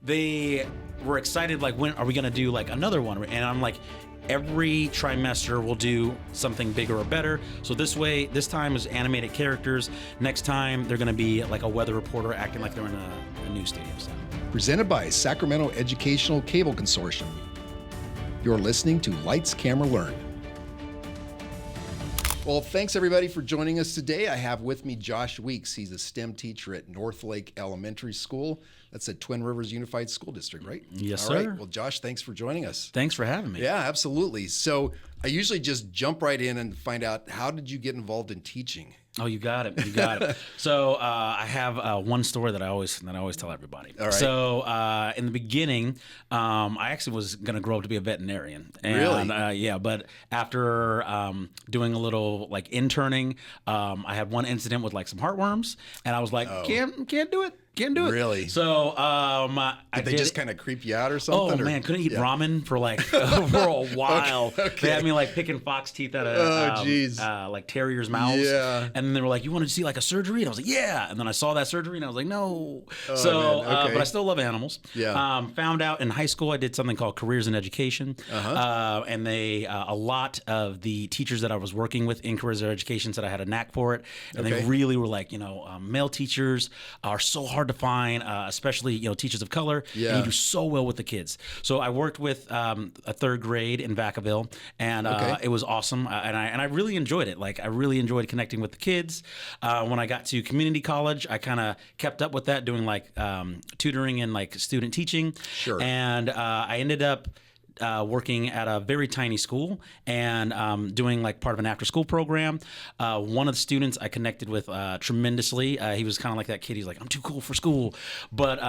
they were excited, like, when are we going to do like another one? And I'm like, every trimester we'll do something bigger or better. So this time is animated characters. Next time they're going to be like a weather reporter acting like they're in a news studio. So. Presented by Sacramento Educational Cable Consortium. You're listening to Lights, Camera, Learn. Well, thanks everybody for joining us today. I have with me Josh Weeks. He's a STEM teacher at Northlake Elementary School. That's at Twin Rivers Unified School District, right? Yes, All sir. right. Well, Josh, thanks for joining us. Thanks for having me. Yeah, absolutely. So I usually just jump right in and find out, how did you get involved in teaching? Oh, you got it. You got it. So I have one story that I always tell everybody. All right. So in the beginning, I actually was going to grow up to be a veterinarian. And, Really? Yeah. But after doing a little like interning, I had one incident with like some heartworms, and I was like, can't do it. Can't do it. Really? So Did they just kind of creep you out or something? Oh man, couldn't eat ramen for like for a while. Okay. They had me like picking fox teeth out of like terriers' mouths. Yeah. And then they were like, "You want to see like a surgery?" And I was like, "Yeah." And then I saw that surgery and I was like, "No." Man. Okay. But I still love animals. Yeah. Found out in high school I did something called Careers in Education, and they a lot of the teachers that I was working with in Careers in Education said I had a knack for it, and they really were like, male teachers are so hard to find, especially teachers of color. Yeah. And you do so well with the kids. So I worked with a third grade in Vacaville, and it was awesome. And I really enjoyed it. Like I really enjoyed connecting with the kids. When I got to community college, I kind of kept up with that, doing like tutoring and like student teaching. Sure. And I ended up working at a very tiny school and doing like part of an after-school program. One of the students I connected with tremendously. He was kind of like that kid. He's like, I'm too cool for school. But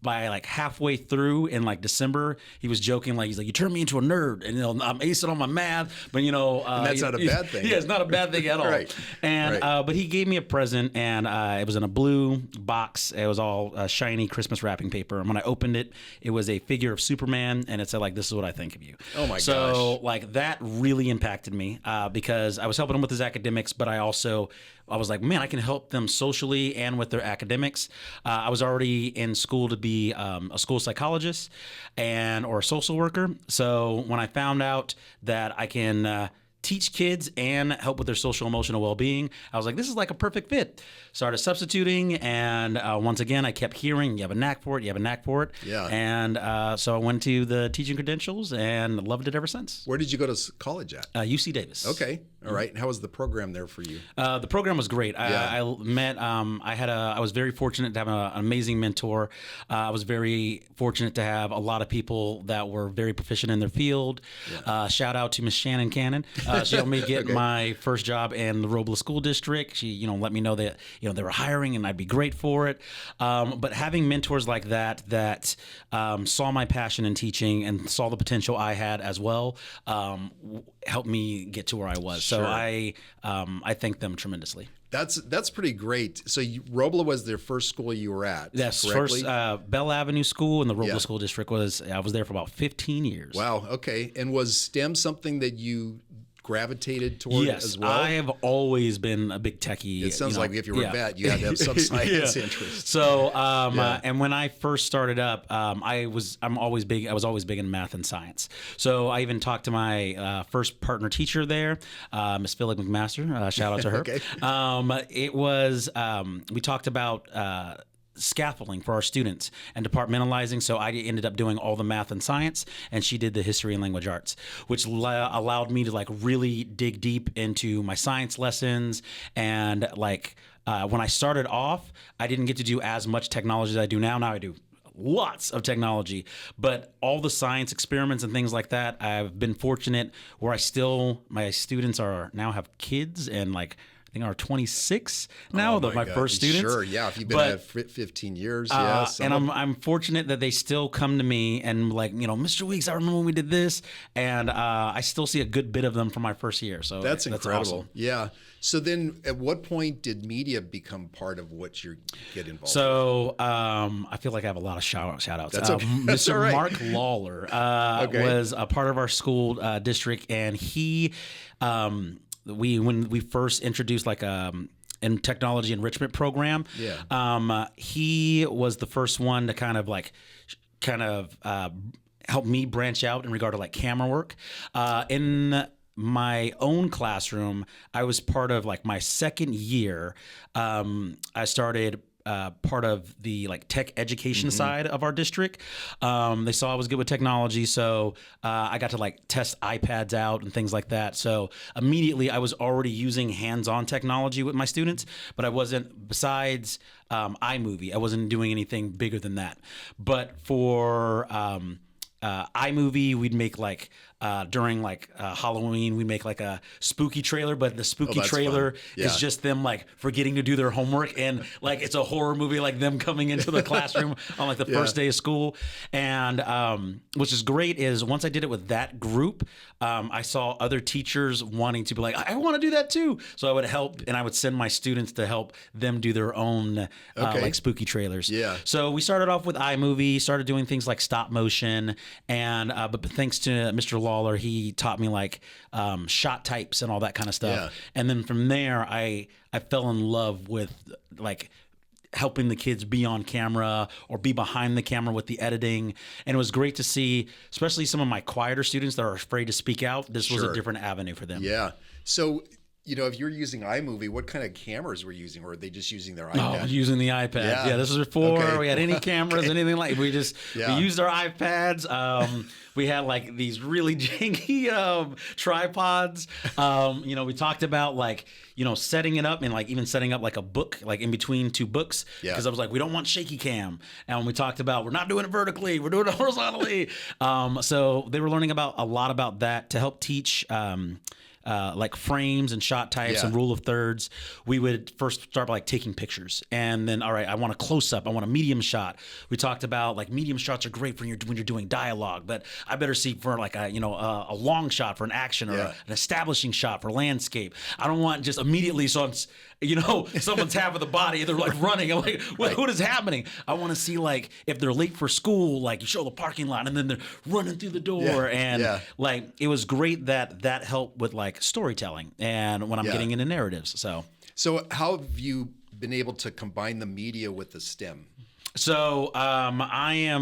by like halfway through in like December, he was joking like, he's like, you turned me into a nerd, and I'm acing on my math, but and that's not a bad thing. Yeah, it's not a bad thing at all. Right. And but he gave me a present, and it was in a blue box. It was all shiny Christmas wrapping paper. And when I opened it, it was a figure of Superman, and it said like, "This is what I think of you." Oh my gosh. So like that really impacted me because I was helping him with his academics, but I was like, man, I can help them socially and with their academics. I was already in school to be a school psychologist or a social worker. So when I found out that I can teach kids and help with their social emotional well-being, I was like, this is like a perfect fit. Started substituting, and once again I kept hearing, you have a knack for it, you have a knack for it. Yeah. And so I went to the teaching credentials and loved it ever since. Where did you go to college at? UC Davis. Okay. All right. And how was the program there for you? The program was great. Yeah. I met. I was very fortunate to have an amazing mentor. I was very fortunate to have a lot of people that were very proficient in their field. Yeah. Shout out to Miss Shannon Cannon. She helped me get my first job in the Robles School District. She, let me know that they were hiring and I'd be great for it. But having mentors like that saw my passion in teaching and saw the potential I had as well, helped me get to where I was. Sure. So I thank them tremendously. That's pretty great. So Robla was the first school you were at. Yes, correctly? first Bell Avenue School in the Robles School District I was there for about 15 years. Wow. Okay. And was STEM something that you gravitated toward as well? I have always been a big techie. It sounds like if you were a vet, you had to have some science interest. So, and when I first started up, I was always big in math and science. So I even talked to my first partner teacher there, Miss Philip McMaster. Shout out to her. Okay. It was we talked about scaffolding for our students and departmentalizing. So I ended up doing all the math and science, and she did the history and language arts, which allowed me to like really dig deep into my science lessons. And like when I started off, I didn't get to do as much technology as I do now. Now I do lots of technology, but all the science experiments and things like that, I've been fortunate where my students now have kids and like I think are 26 now. My first students. Sure, yeah. If you've been at 15 years, yes. And I'm fortunate that they still come to me and like, Mr. Weeks, I remember when we did this, and I still see a good bit of them from my first year. So that's incredible. Awesome. Yeah. So then, at what point did media become part of what you get involved? So I feel like I have a lot of shout outs. That's okay. That's Mr. all right. Mark Lawler was a part of our school district, and he. When we first introduced like and technology enrichment program. Yeah. He was the first one to kind of help me branch out in regard to like camera work. In my own classroom, I was part of like my second year. I started part of the like tech education side of our district. They saw I was good with technology, so I got to like test iPads out and things like that. So immediately I was already using hands-on technology with my students, but I wasn't, besides iMovie, I wasn't doing anything bigger than that. But for iMovie, we'd make like during like Halloween, we make like a spooky trailer, but the spooky trailer is just them like forgetting to do their homework, and like it's a horror movie, like them coming into the classroom on like the first day of school. And which is great is once I did it with that group, I saw other teachers wanting to be like, I want to do that too. So I would help, and I would send my students to help them do their own like spooky trailers. Yeah. So we started off with iMovie, started doing things like stop motion, and but thanks to Mr. Lawler, he taught me like shot types and all that kind of stuff. Yeah. And then from there, I fell in love with like helping the kids be on camera or be behind the camera with the editing. And it was great to see, especially some of my quieter students that are afraid to speak out. This was a different avenue for them. Yeah. So, you know, if you're using iMovie, what kind of cameras were you using, or are they just using their iPad? Oh, using the iPad. Yeah, this was before we had any cameras, anything like. We just we used our iPads. We had like these really janky tripods. You know, we talked about like, you know, setting it up and like even setting up like a book, like in between two books. Because I was like, we don't want shaky cam. And we talked about we're not doing it vertically, we're doing it horizontally. So they were learning about a lot about that to help teach like frames and shot types and rule of thirds. We would first start by like taking pictures, and then all right, I want a close up, I want a medium shot. We talked about like medium shots are great for when you're doing dialogue, but I better see for like a a long shot for an action or an establishing shot for landscape. I don't want just immediately so it's someone's half of the body, they're like running. I'm like, what is happening? I want to see like if they're late for school, like you show the parking lot and then they're running through the door. Like it was great that helped with like storytelling and when I'm getting into narratives. So how have you been able to combine the media with the STEM? So I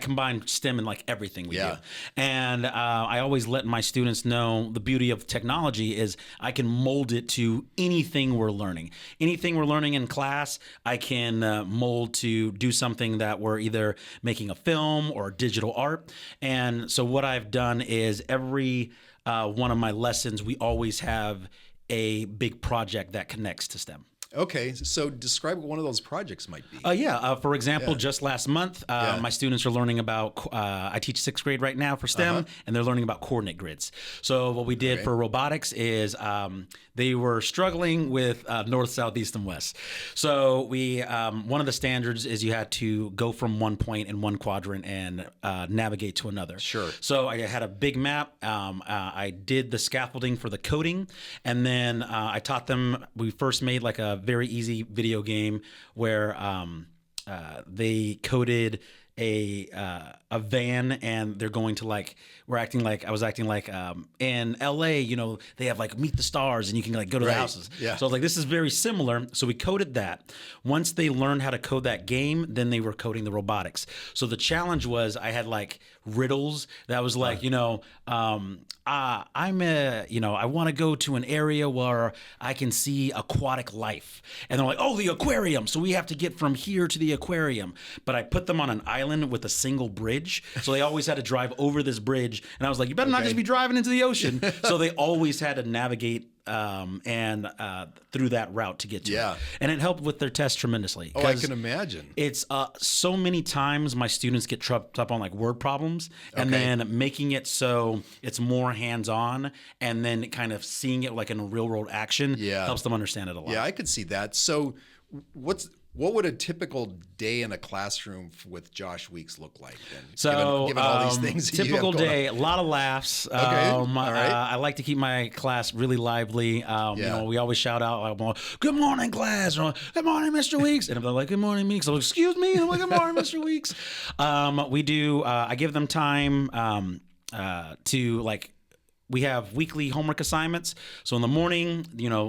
combine STEM in like everything we do. And I always let my students know the beauty of technology is I can mold it to anything we're learning. Anything we're learning in class, I can mold to do something that we're either making a film or digital art. And so what I've done is every one of my lessons, we always have a big project that connects to STEM. Okay, so describe what one of those projects might be. For example, just last month, my students are learning about, I teach 6th grade right now for STEM, and they're learning about coordinate grids. So what we did for robotics is they were struggling with north, south, east, and west. So we one of the standards is you had to go from one point in one quadrant and navigate to another. Sure. So I had a big map. I did the scaffolding for the coding, and then I taught them, we first made like a very easy video game where they coded a van, and they're going to like, I was acting like in LA, they have like Meet the Stars and you can like go to the houses. So I was like, this is very similar. So we coded that. Once they learned how to code that game, then they were coding the robotics. So the challenge was I had like riddles that was like, I want to go to an area where I can see aquatic life. And they're like, oh, the aquarium. So we have to get from here to the aquarium. But I put them on an island with a single bridge. So they always had to drive over this bridge. And I was like, you better not just be driving into the ocean. So they always had to navigate through that route to get to it. And it helped with their test tremendously. Oh, I can imagine. It's so many times my students get tripped up on like word problems, and then making it so it's more hands-on, and then kind of seeing it like in a real-world action helps them understand it a lot. Yeah, I could see that. So what would a typical day in a classroom with Josh Weeks look like then? So, given all these things that typical you have day, a lot of laughs. All right. I like to keep my class really lively. We always shout out, "Good morning, class!" Or, "Good morning, Mr. Weeks," and if they're like, "Good morning, Weeks," I'm like, "Excuse me," I'm like, "Good morning, Mr. Weeks." We do. I give them time to like we have weekly homework assignments. So in the morning,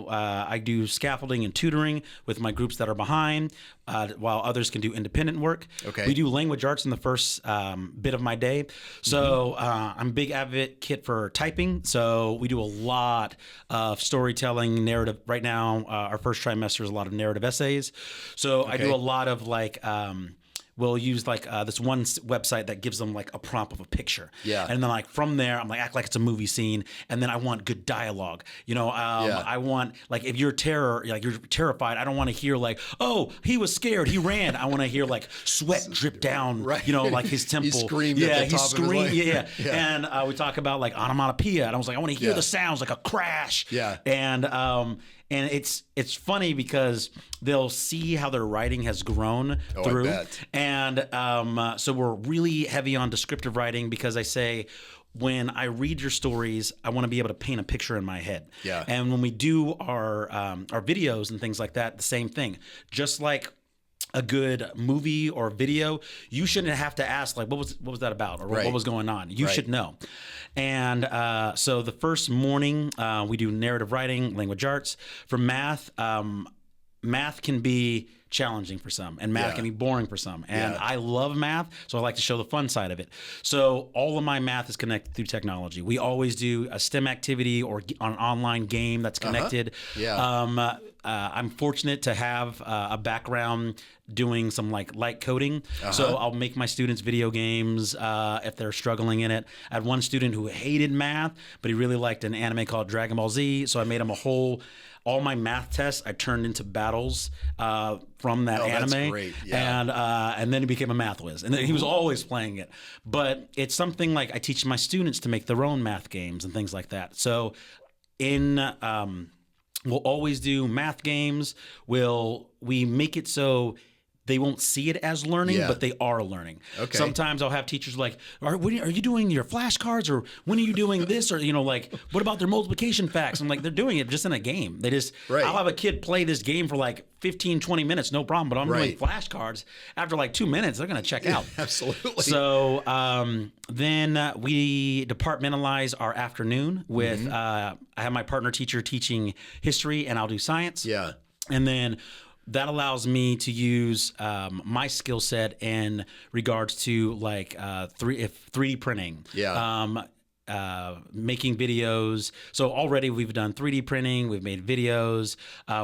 I do scaffolding and tutoring with my groups that are behind, while others can do independent work. Okay. We do language arts in the first bit of my day. So I'm a big advocate for typing. So we do a lot of storytelling, narrative. Right now, our first trimester is a lot of narrative essays. So I do a lot of we'll use like this one website that gives them like a prompt of a picture. Yeah. And then like from there, I'm like, act like it's a movie scene. And then I want good dialogue. I want like, if you're you're terrified, I don't want to hear like, oh, he was scared, he ran. I want to hear like sweat drip down, right. Like his temple. He screamed at the top of his lungs. Yeah. And we talk about like onomatopoeia. And I was like, I want to hear the sounds like a crash. Yeah. And it's funny because they'll see how their writing has grown through. I bet. And so we're really heavy on descriptive writing because I say, when I read your stories, I want to be able to paint a picture in my head. Yeah. And when we do our videos and things like that, the same thing. Just like a good movie or video, you shouldn't have to ask like, what was that about, or what was going on. You should know. And so the first morning we do narrative writing, language arts. For math, math can be challenging for some, and math can be boring for some. And I love math, so I like to show the fun side of it. So all of my math is connected through technology. We always do a STEM activity or an online game that's connected. I'm fortunate to have a background doing some like light coding. So I'll make my students video games if they're struggling in it. I had one student who hated math, but he really liked an anime called Dragon Ball Z. So I made him all my math tests I turned into battles from that anime. That's great. Yeah. And then he became a math whiz. And then he was always playing it. But it's something like I teach my students to make their own math games and things like that. So we'll always do math games. We make it so they won't see it as learning, but they are learning. Okay. Sometimes I'll have teachers like, are you doing your flashcards, or when are you doing this? Or, like, what about their multiplication facts? I'm like, they're doing it just in a game. I'll have a kid play this game for like 15, 20 minutes, no problem. But I'm doing flashcards. After like 2 minutes, they're going to check out. Absolutely. So then we departmentalize our afternoon with, I have my partner teacher teaching history, and I'll do science. Yeah. And then that allows me to use my skill set in regards to like 3D printing. Making videos. So already we've done 3D printing, we've made videos,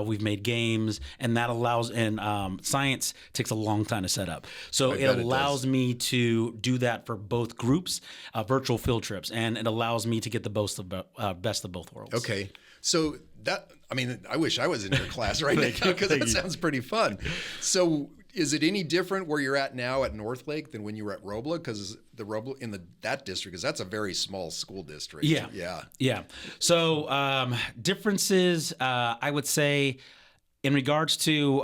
we've made games, and that allows, and science takes a long time to set up. So it allows me to do that for both groups, virtual field trips, and it allows me to get the best of both worlds. Okay. So I wish I was in your class right now, because that sounds pretty fun. So is it any different where you're at now at Northlake than when you were at Robla? Because the Robla in that district, because that's a very small school district. Yeah. So differences, I would say, in regards to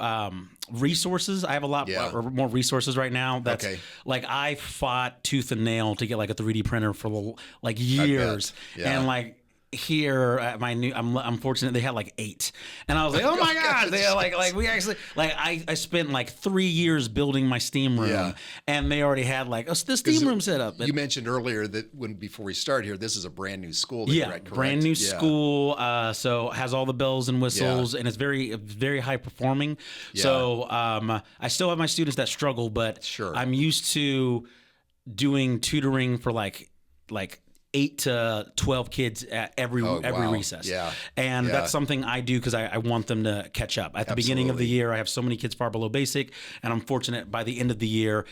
resources, I have a lot more resources right now. That's like, I fought tooth and nail to get like a 3D printer for like years, and like, here at my I'm fortunate they had like 8, and I was like, oh my god, they like we actually like I spent like 3 years building my steam room, and they already had like the steam room set up. You mentioned earlier that before we start here, this is a brand new school that you're at, correct? Brand new school, so has all the bells and whistles, and it's very, very high performing. So I still have my students that struggle, but I'm used to doing tutoring for like 8 to 12 kids at every recess. And that's something I do because I want them to catch up. At the beginning of the year, I have so many kids far below basic, and I'm fortunate by the end of the year,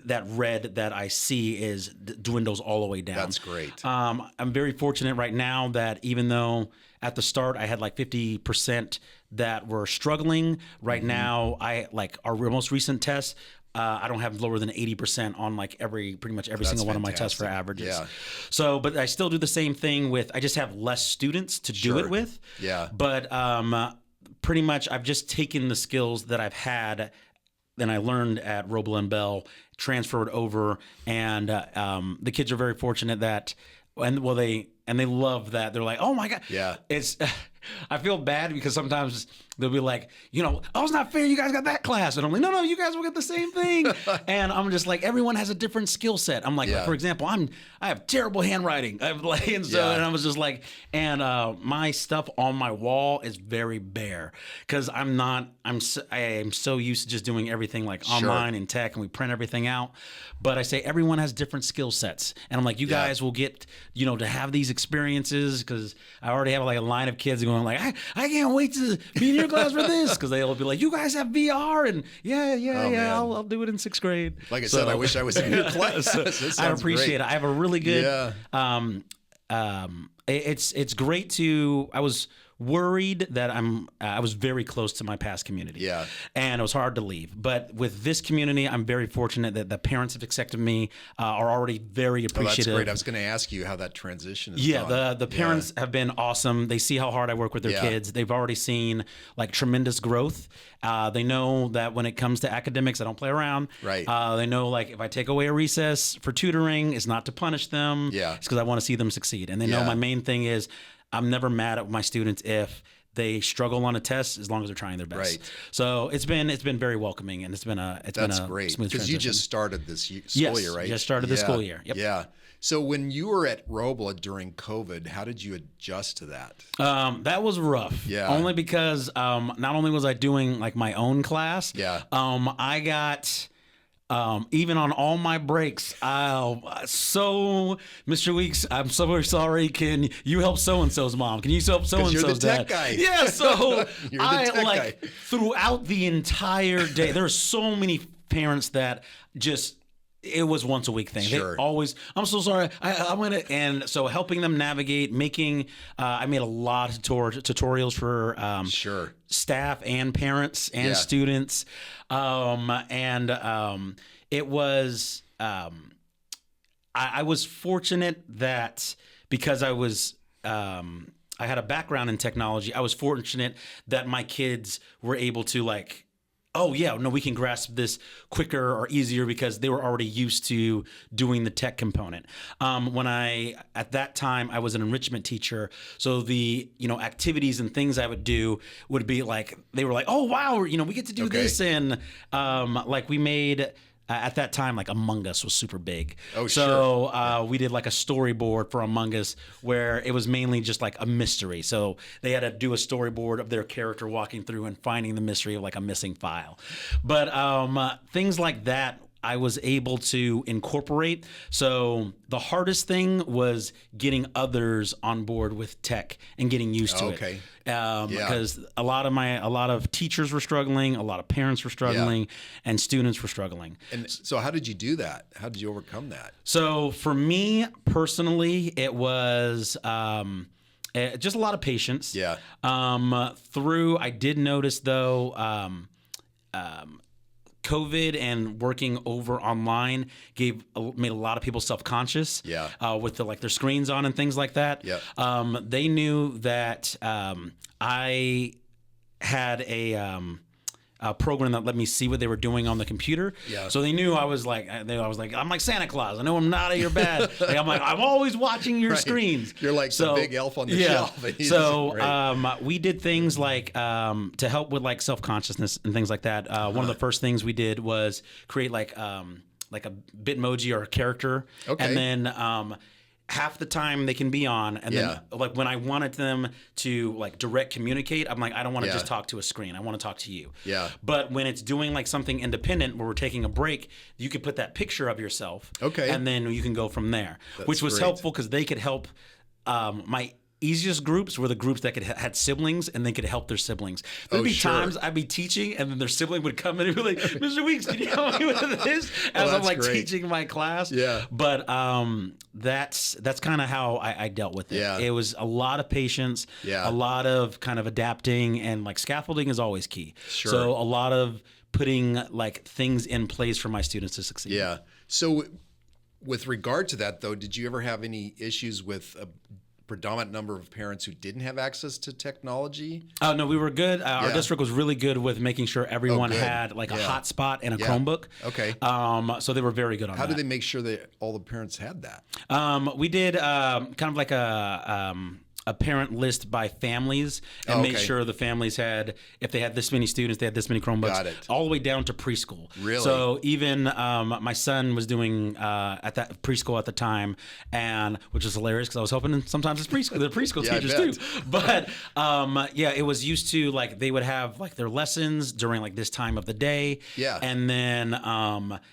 that red that I see dwindles all the way down. That's great. I'm very fortunate right now that even though at the start I had like 50% that were struggling, right now our most recent tests, I don't have lower than 80% on like pretty much every single one of my tests for averages. Yeah. So, but I still do the same thing I just have less students to do it with. Yeah. But pretty much I've just taken the skills that I've had and I learned at Roble and Bell, transferred over, and the kids are very fortunate that, they love that. They're like, oh my God. Yeah. I feel bad because sometimes they'll be like, oh, it's not fair. You guys got that class. And I'm like, no, you guys will get the same thing. And I'm just like, everyone has a different skill set. I'm like, for example, I have terrible handwriting. And I was just like, and my stuff on my wall is very bare because I am so used to just doing everything like online and tech, and we print everything out. But I say everyone has different skill sets, and I'm like, you guys will get, to have these experiences, because I already have like a line of kids going like, I can't wait to be in your class for this, because they'll be like, you guys have VR, and I'll do it in 6th grade. Like I said, I wish I was in your class. I appreciate it. I have a really good. It's great to. I was worried that I was very close to my past community. And it was hard to leave. But with this community, I'm very fortunate that the parents have accepted me, are already very appreciative. That's great. I was going to ask you how that transition is gone. The parents have been awesome. They see how hard I work with their kids. They've already seen like tremendous growth. They know that when it comes to academics, I don't play around. Right. They know like if I take away a recess for tutoring, it's not to punish them. It's because I want to see them succeed. And they know my main thing is I'm never mad at my students if they struggle on a test, as long as they're trying their best. Right. So it's been very welcoming, and it's been a great, smooth transition. Because you just started this school year, right? Just started the school year. Yep. Yeah. So when you were at Robla during COVID, how did you adjust to that? That was rough. Yeah. Only because not only was I doing like my own class. I got. Even on all my breaks, Mr. Weeks, I'm so very sorry. Can you help so-and-so's mom? Can you help so-and-so's dad? You're the tech guy. Yeah, so guy. Throughout the entire day, there are so many parents that just, it was once a week thing. Sure. They always, I'm so sorry. I'm gonna, and so helping them navigate, I made a lot of tutorials for staff and parents and students, it was. I was fortunate that because I had a background in technology. I was fortunate that my kids were able to like, we can grasp this quicker or easier because they were already used to doing the tech component. At that time, I was an enrichment teacher. So the, activities and things I would do would be like, they were like, oh, wow, we get to do this. And we made... at that time, like Among Us was super big. We did like a storyboard for Among Us where it was mainly just like a mystery. So they had to do a storyboard of their character walking through and finding the mystery of like a missing file. But things like that I was able to incorporate. So the hardest thing was getting others on board with tech and getting used to it. Because a lot of teachers were struggling, a lot of parents were struggling, and students were struggling. And so how did you do that? How did you overcome that? So for me personally, it was just a lot of patience. I did notice though, COVID and working over online made a lot of people self-conscious. With their screens on and things like that. They knew that I had a program that let me see what they were doing on the computer. So they knew I was like, I'm like Santa Claus. I know I'm not at your bed. I'm always watching your screens. You're like the big elf on the shelf. So we did things like to help with like self-consciousness and things like that. One of the first things we did was create like a Bitmoji or a character, and then half the time they can be on, and then like when I wanted them to like direct communicate, I'm like, I don't want to just talk to a screen. I want to talk to you. But when it's doing like something independent where we're taking a break, you could put that picture of yourself. And then you can go from there, which was helpful because they could help. My easiest groups were the groups that had siblings and they could help their siblings. There'd be times I'd be teaching and then their sibling would come in and be like, Mr. Weeks, can you help me with this? As I'm like teaching my class. But that's kind of how I dealt with it. It was a lot of patience, a lot of kind of adapting, and like scaffolding is always key. So a lot of putting like things in place for my students to succeed. So with regard to that though, did you ever have any issues with predominant number of parents who didn't have access to technology? Oh, no, we were good. Our district was really good with making sure everyone had like a hotspot and a Chromebook. So they were very good on that. How did they make sure that all the parents had that? We did kind of like a parent list by families and made sure the families had, if they had this many students, they had this many Chromebooks. Got it. All the way down to preschool. Really? So even my son was doing at that preschool at the time, and which is hilarious because I was hoping sometimes it's preschool, the preschool Yeah, teachers too. But yeah, it was used to like they would have like their lessons during like this time of the day. Yeah. And then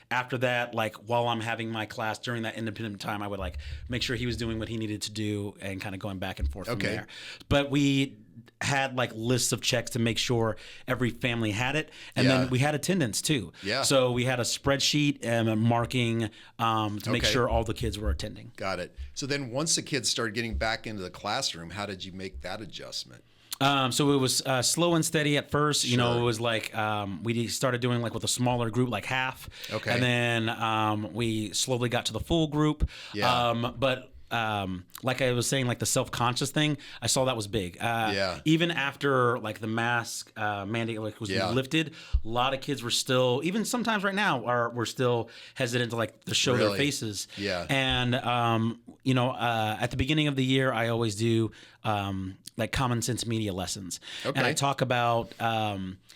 after that, like while I'm having my class during that independent time, I would like make sure he was doing what he needed to do and kind of going back and forth from there. But we had like lists of checks to make sure every family had it, and then we had attendance too. Yeah. So we had a spreadsheet and a marking to make sure all the kids were attending. Got it. So then once the kids started getting back into the classroom, how did you make that adjustment? So it was slow and steady at first. You know, it was like we started doing like with a smaller group, like half. Okay. And then we slowly got to the full group. Yeah. But like I was saying, like the self-conscious thing, I saw that was big. Even after like the mask mandate like was lifted, a lot of kids were still, even sometimes right now, were still hesitant to like to show their faces. Yeah. And you know, at the beginning of the year, I always do like common sense media lessons, and I talk about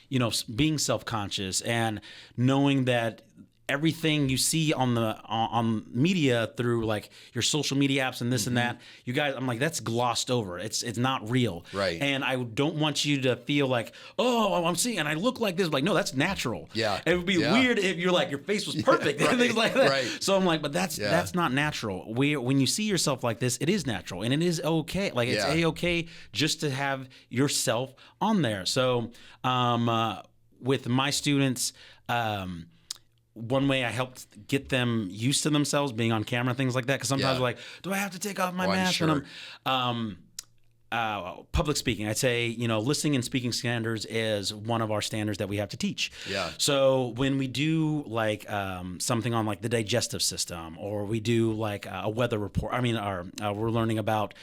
you know, being self-conscious and knowing that everything you see on media through like your social media apps and this and that, you guys, I'm like, that's glossed over. It's not real. Right. And I don't want you to feel like, oh, I'm seeing and I look like this. Like, no, that's natural. Yeah. It would be weird if you're like your face was perfect and things like that. Right. So I'm like, but that's not natural. When you see yourself like this, it is natural and it is okay. Like it's a-okay just to have yourself on there. So with my students, one way I helped get them used to themselves being on camera, things like that. Because sometimes they're like, do I have to take off my mask? Sure. And public speaking, I'd say, you know, listening and speaking standards is one of our standards that we have to teach. Yeah. So when we do like something on like the digestive system, or we do like a weather report, we're learning about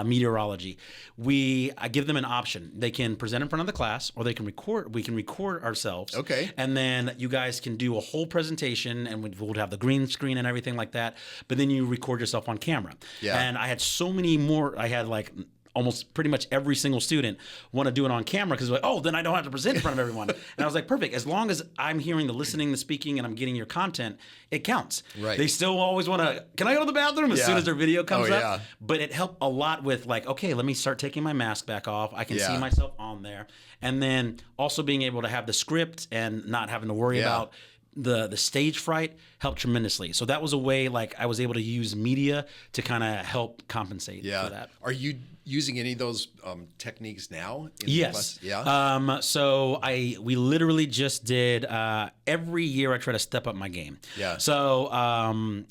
meteorology, I give them an option. They can present in front of the class, or they can record. We can record ourselves. Okay. And then you guys can do a whole presentation, and we'll have the green screen and everything like that. But then you record yourself on camera. Yeah. And I had so many more. I had like almost pretty much every single student want to do it on camera because like, oh, then I don't have to present in front of everyone. And I was like, perfect. As long as I'm hearing the listening, the speaking, and I'm getting your content, it counts. Right. They still always want to, can I go to the bathroom as soon as their video comes up? Yeah. But it helped a lot with like, okay, let me start taking my mask back off. I can see myself on there. And then also being able to have the script and not having to worry about the stage fright helped tremendously. So that was a way like I was able to use media to kind of help compensate for that. Are you using any of those techniques now? Yes. Yeah. So we literally just did every year I try to step up my game. Yeah. So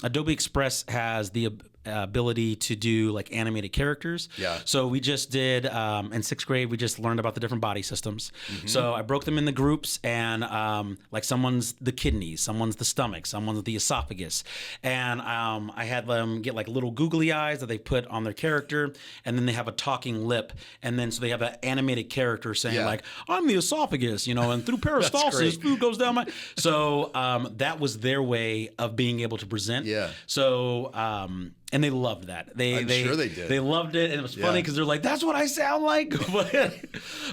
Adobe Express has the ability to do like animated characters. Yeah. So we just did in sixth grade, we just learned about the different body systems. So I broke them into groups, and like someone's the kidneys, someone's the stomach, someone's the esophagus, and I had them get like little googly eyes that they put on their character, and then they have a talking lip, and then so they have an animated character saying like, I'm the esophagus, you know, and through peristalsis food goes down my. So that was their way of being able to present. Yeah. So and they loved that. I'm sure they did. They loved it, and it was funny because they're like, "That's what I sound like."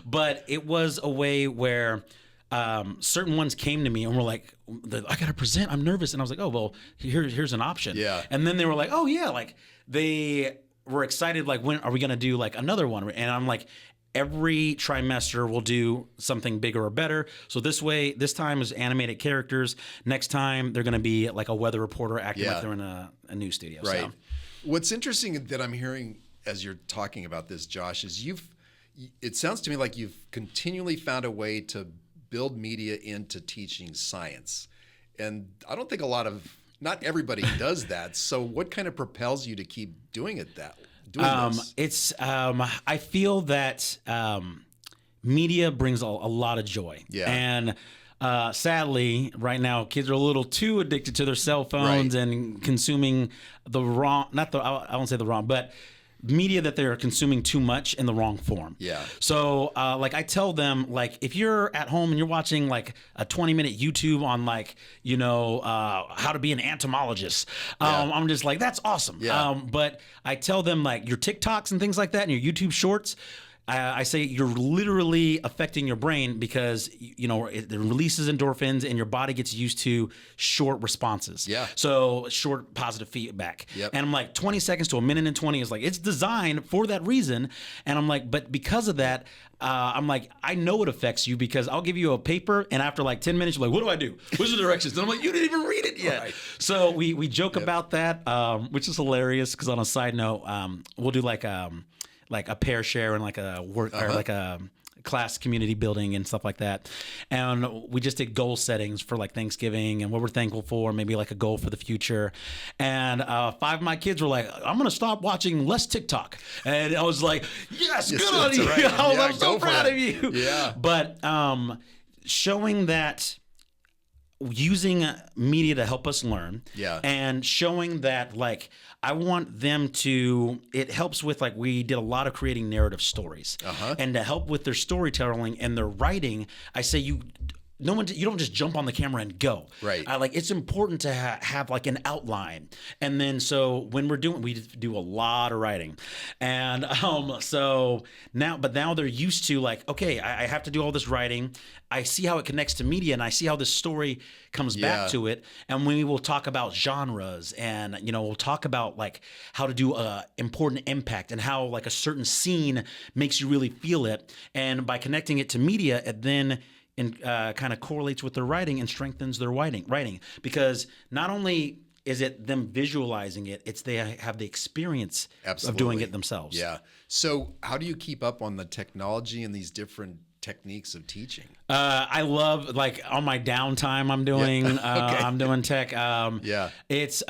But it was a way where certain ones came to me and were like, "I got to present. I'm nervous," and I was like, "Oh, well, here's an option." Yeah. And then they were like, "Oh yeah," like they were excited. Like, when are we going to do like another one? And I'm like, every trimester we'll do something bigger or better. So this time is animated characters. Next time they're going to be like a weather reporter acting like they're in a news studio. Right. So. What's interesting that I'm hearing as you're talking about this, Josh, is it sounds to me like you've continually found a way to build media into teaching science. And I don't think not everybody does that. So what kind of propels you to keep doing it this? It's I feel that media brings a lot of joy. Yeah. And sadly, right now, kids are a little too addicted to their cell phones and consuming the wrong, I won't say the wrong, but media that they're consuming too much in the wrong form. Yeah. So like I tell them, like, if you're at home and you're watching like a 20-minute YouTube on like, how to be an entomologist, I'm just like, that's awesome. Yeah. But I tell them, like, your TikToks and things like that and your YouTube shorts, I say you're literally affecting your brain because, it releases endorphins and your body gets used to short responses. Yeah. So short positive feedback. Yep. And I'm like, 20 seconds to a minute and 20 is like, it's designed for that reason. And I'm like, but because of that, I'm like, I know it affects you because I'll give you a paper and after like 10 minutes, you're like, what do I do? What's the directions? And I'm like, you didn't even read it yet. Right. So we joke about that, which is hilarious because on a side note, we'll do like a pair share and like a work or like a class community building and stuff like that. And we just did goal settings for like Thanksgiving and what we're thankful for, maybe like a goal for the future. And 5 of my kids were like, I'm going to stop watching less TikTok. And I was like, yes, good on you. Right. I'm so proud of you. Yeah. But showing that using media to help us learn, and showing that, like, I want them to, it helps with, like, we did a lot of creating narrative stories, and to help with their storytelling and their writing, I say you don't just jump on the camera and go. Right. Like, it's important to have like an outline. And then, so when we do a lot of writing. And so now they're used to, like, okay, I have to do all this writing. I see how it connects to media and I see how this story comes back to it. And we will talk about genres and, we'll talk about like how to do a important impact and how like a certain scene makes you really feel it. And by connecting it to media, it then kind of correlates with their writing and strengthens their writing. Because not only is it them visualizing it, it's they have the experience of doing it themselves. Yeah. So how do you keep up on the technology and these different techniques of teaching? I love, like, on my downtime I'm doing I'm doing tech. It's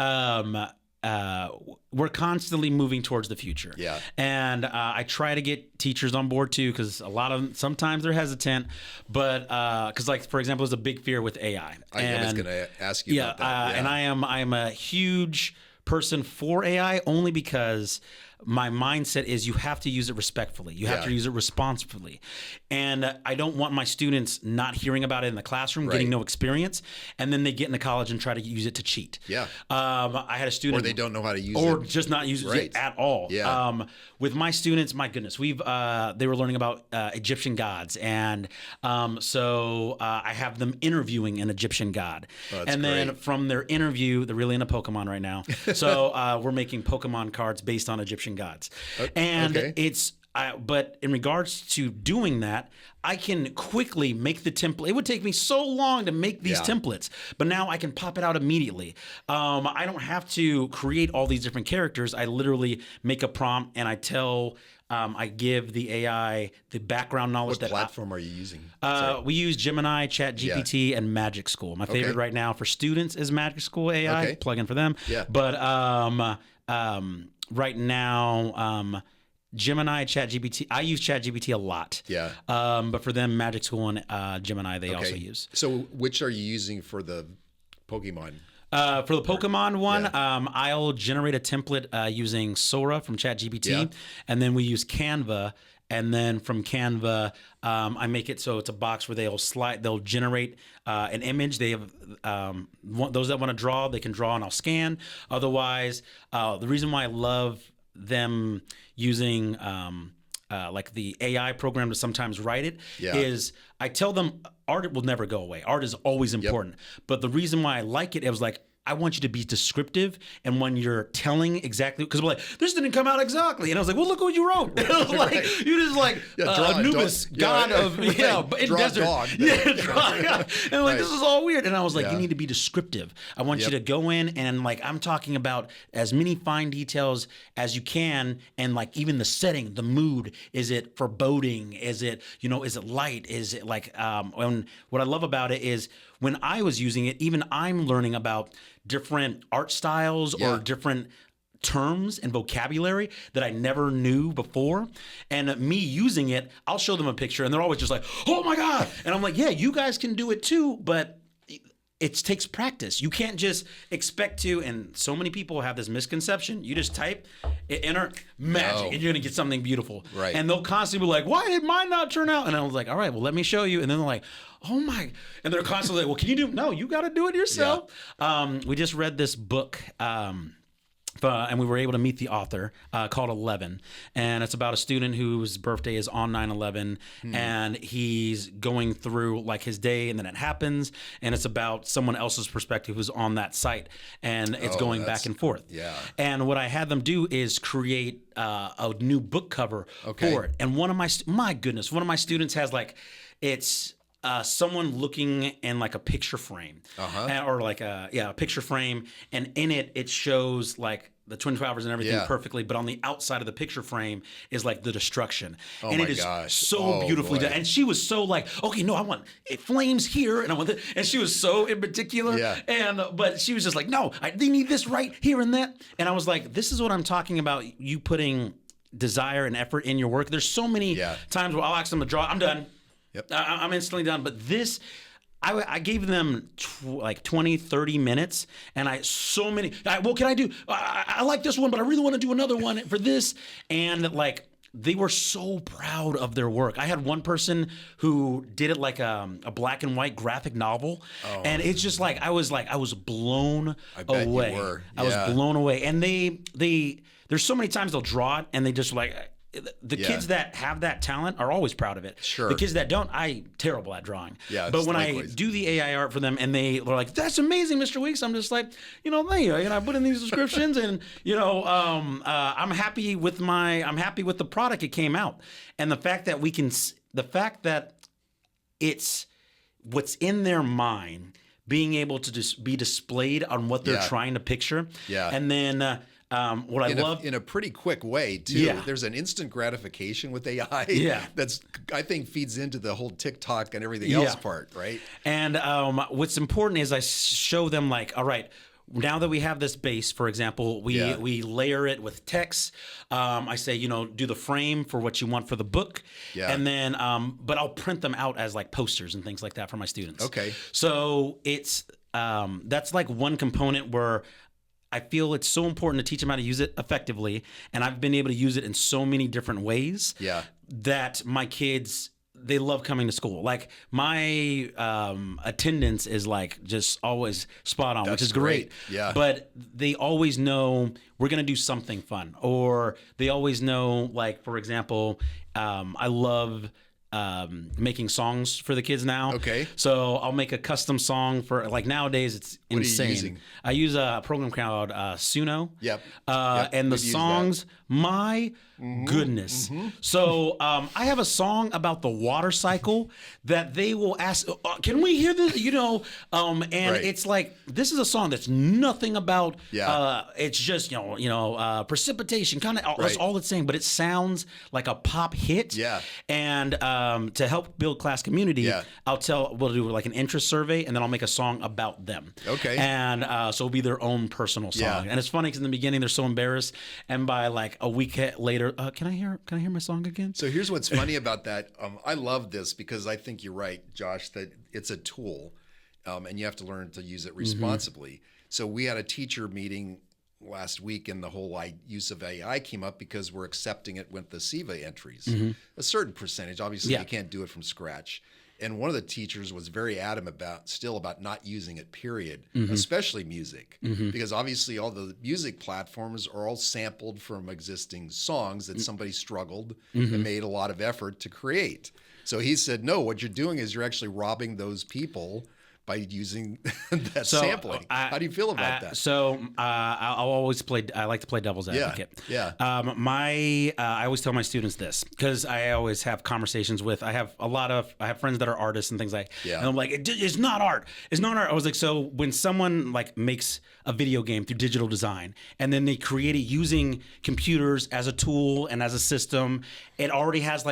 we're constantly moving towards the future. Yeah. And I try to get teachers on board too, because sometimes they're hesitant, but because, like, for example, there's a big fear with AI. I was going to ask you about that. And I am a huge person for AI only because my mindset is you have to use it respectfully. You have to use it responsibly. And I don't want my students not hearing about it in the classroom, getting no experience, and then they get into college and try to use it to cheat. Yeah. I had a student... Or they don't know how to use it. Or just not use it at all. Yeah. With my students, my goodness, they were learning about Egyptian gods. And so I have them interviewing an Egyptian god. Oh, and then great. From their interview, they're really into Pokemon right now. So we're making Pokemon cards based on Egyptian gods. And but in regards to doing that, I can quickly make the template. It would take me so long to make these templates, but now I can pop it out immediately. I don't have to create all these different characters. I literally make a prompt and I give the AI the background knowledge. What platform are you using? We use Gemini, ChatGPT, and Magic School. My favorite right now for students is Magic School AI. Plug in for them. Yeah. But right now, Gemini, ChatGPT. I use ChatGPT a lot. Yeah. But for them, Magic School and Gemini, they also use. So which are you using for the Pokemon? For the Pokemon one, I'll generate a template using Sora from ChatGPT, and then we use Canva. And then from Canva, I make it so it's a box where they'll generate an image. They have those that want to draw, they can draw and I'll scan. Otherwise, the reason why I love them using like the AI program to sometimes write it is I tell them art will never go away. Art is always important. But the reason why I like it was like, I want you to be descriptive, and when you're telling exactly, because we're like, this didn't come out exactly, and I was like, well, look what you wrote. And it was like, you just like Anubis, god of but in desert, dog. And like this is all weird, and I was like, you need to be descriptive. I want you to go in and like I'm talking about as many fine details as you can, and like even the setting, the mood. Is it foreboding? Is it is it light? Is it like and what I love about it is when I was using it, even I'm learning about different art styles or different terms and vocabulary that I never knew before. And me using it, I'll show them a picture and they're always just like, oh my God. And I'm like, yeah, you guys can do it too, but it takes practice. You can't just expect to, and so many people have this misconception. You just type, enter, magic, and you're gonna get something beautiful. Right. And they'll constantly be like, why did mine not turn out? And I was like, all right, well, let me show you. And then they're like, oh my, and they're constantly like, well, can you do, no, you gotta do it yourself. Yeah. We just read this book, and we were able to meet the author called 11. And it's about a student whose birthday is on 9/11. And he's going through like his day and then it happens. And it's about someone else's perspective who's on that site. And it's going back and forth. Yeah. And what I had them do is create a new book cover for it. And one of my goodness, one of my students has like, it's someone looking in like a picture frame, or like a picture frame, and in it shows like the twin towers and everything perfectly, but on the outside of the picture frame is like the destruction, and it is so beautifully done. And she was so like, okay, no, I want it flames here, and I want and she was so in particular, but she was just like, no, they need this right here and that, and I was like, this is what I'm talking about. You putting desire and effort in your work. There's so many times where I'll ask them to draw. I'm done. Yep. I'm instantly done. But this, I gave them like 20, 30 minutes, and well, can I do, I like this one, but I really want to do another one for this. And like, they were so proud of their work. I had one person who did it like a black and white graphic novel. And it's just like, I was blown away. I was blown away. And there's so many times they'll draw it and they just like, the kids that have that talent are always proud of it. Sure. The kids that don't, I'm terrible at drawing. Yeah. But when I do the AI art for them and they're like, that's amazing, Mr. Weeks, I'm just like, thank you. I put in these descriptions and, I'm happy with the product it came out. And the fact that it's what's in their mind being able to just be displayed on what they're trying to picture. Yeah. And then, what I love in a pretty quick way too. Yeah. There's an instant gratification with AI. Yeah. That's, I think, feeds into the whole TikTok and everything else part, right? And what's important is I show them like, all right, now that we have this base, for example, we layer it with text. I say, do the frame for what you want for the book. Yeah. And then, but I'll print them out as like posters and things like that for my students. Okay. So it's, that's like one component where I feel it's so important to teach them how to use it effectively. And I've been able to use it in so many different ways that my kids, they love coming to school. Like my attendance is like just always spot on, which is great. Yeah. But they always know we're going to do something fun. Or they always know, like, for example, I love making songs for the kids now. Okay. So I'll make a custom song for, like, nowadays it's insane. What are you using? I use a program called Suno. Yep. And the songs, my goodness. So I have a song about the water cycle that they will ask, can we hear this? And it's like, this is a song that's nothing about, it's just, precipitation, kind of, that's all it's saying, but it sounds like a pop hit. Yeah. And to help build class community, we'll do like an interest survey, and then I'll make a song about them. Okay. And so it'll be their own personal song. Yeah. And it's funny because in the beginning they're so embarrassed, and by like a week later, can I hear my song again? So here's what's funny about that. I love this because I think you're right, Josh, that it's a tool, and you have to learn to use it responsibly. So we had a teacher meeting last week, and the whole use of AI came up because we're accepting it with the CEVA entries. A certain percentage, obviously you can't do it from scratch. And one of the teachers was very adamant about not using it, period, especially music, because obviously all the music platforms are all sampled from existing songs that somebody struggled and made a lot of effort to create. So he said, no, what you're doing is you're actually robbing those people by using that sampling. How do you feel about that? So I'll always I like to play devil's advocate. Yeah. I always tell my students this because I always have conversations with, I have friends that are artists and things like, and I'm like, it's not art. It's not art. I was like, so when someone like makes a video game through digital design and then they create it using computers as a tool and as a system, it already has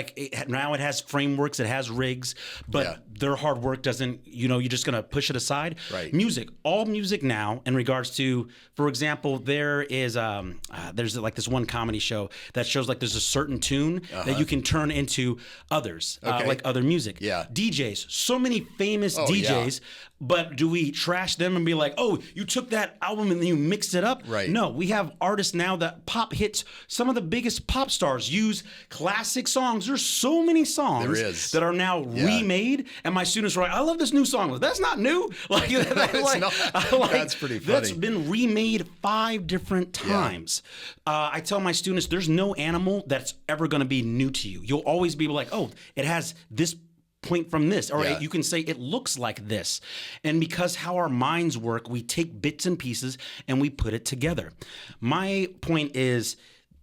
now it has frameworks, it has rigs, but their hard work doesn't, you're just going to push it aside. Right. Music, all music now in regards to, for example, there's like this one comedy show that shows like there's a certain tune that you can turn into others, like other music. Yeah. DJs, so many famous DJs But do we trash them and be like, oh, you took that album and then you mixed it up? Right. No, we have artists now that pop hits. Some of the biggest pop stars use classic songs. There's so many songs that are now remade. And my students are like, I love this new song. That's not new. Like, that's pretty funny. That's been remade 5 different times. I tell my students, there's no animal that's ever going to be new to you. You'll always be like, oh, it has this point from this, or you can say it looks like this. And because how our minds work, we take bits and pieces and we put it together. My point is,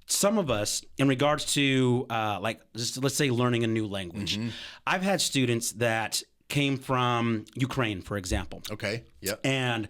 some of us, in regards to let's say learning a new language, I've had students that came from Ukraine, for example. Okay. Yep. And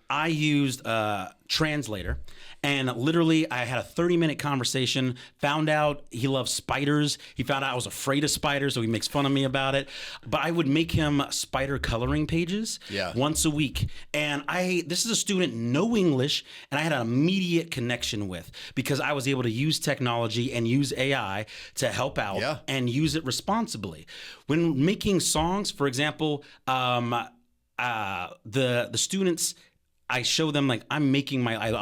I used a translator, and literally I had a 30-minute conversation, found out he loves spiders. He found out I was afraid of spiders, so he makes fun of me about it. But I would make him spider coloring pages once a week. And this is a student, no English, and I had an immediate connection with, because I was able to use technology and use AI to help out and use it responsibly. When making songs, for example, the students, I show them, like, I'll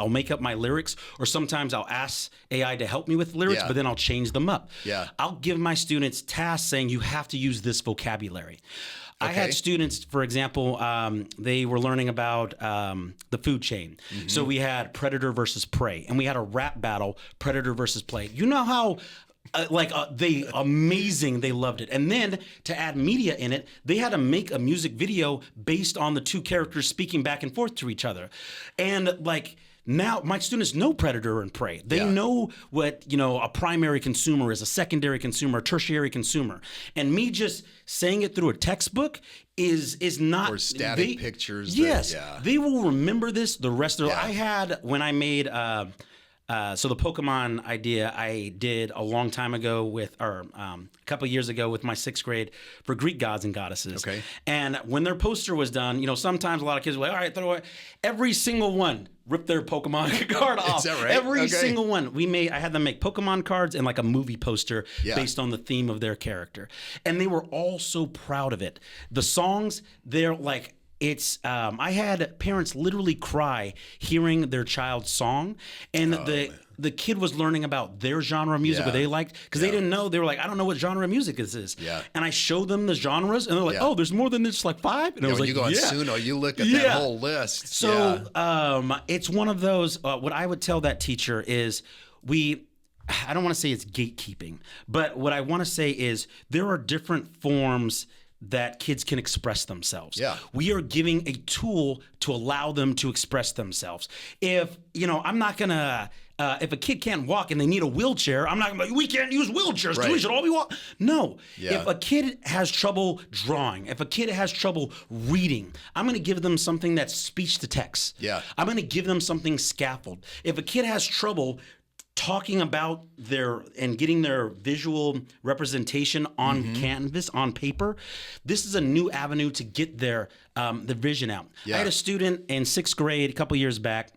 make up my lyrics, or sometimes I'll ask AI to help me with lyrics, but then I'll change them up. I'll give my students tasks saying you have to use this vocabulary. I had students, for example, they were learning about the food chain. So we had predator versus prey, and we had a rap battle, predator versus prey. You know how they loved it. And then to add media in it, they had to make a music video based on the 2 characters speaking back and forth to each other. And now my students know predator and prey. They know what, a primary consumer is, a secondary consumer, a tertiary consumer. And me just saying it through a textbook is not, or static pictures. They will remember this the rest of their life. I had, when I made so the Pokemon idea I did a long time ago a couple years ago with my 6th grade for Greek gods and goddesses. And when their poster was done, sometimes a lot of kids were like, all right, throw it. Every single one ripped their Pokemon card off. Is that right? Every single one. I had them make Pokemon cards and like a movie poster based on the theme of their character. And they were all so proud of it. The songs, they're like, I had parents literally cry hearing their child's song, and the kid was learning about their genre of music, what they liked, because they didn't know. They were like, I don't know what genre of music this is. And I showed them the genres, and they're like, oh, there's more than just like 5? And I was like, you go on Suno, you look at that whole list. So it's one of those, what I would tell that teacher is, I don't want to say it's gatekeeping, but what I want to say is there are different forms that kids can express themselves. We are giving a tool to allow them to express themselves. If, I'm not going to, if a kid can't walk and they need a wheelchair, I'm not going to be like, we can't use wheelchairs. We should all be walking. No. If a kid has trouble drawing, if a kid has trouble reading, I'm going to give them something that's speech to text. I'm going to give them something scaffold. If a kid has trouble talking about getting their visual representation on canvas, on paper, this is a new avenue to get the vision out. I had a student in 6th grade a couple years back,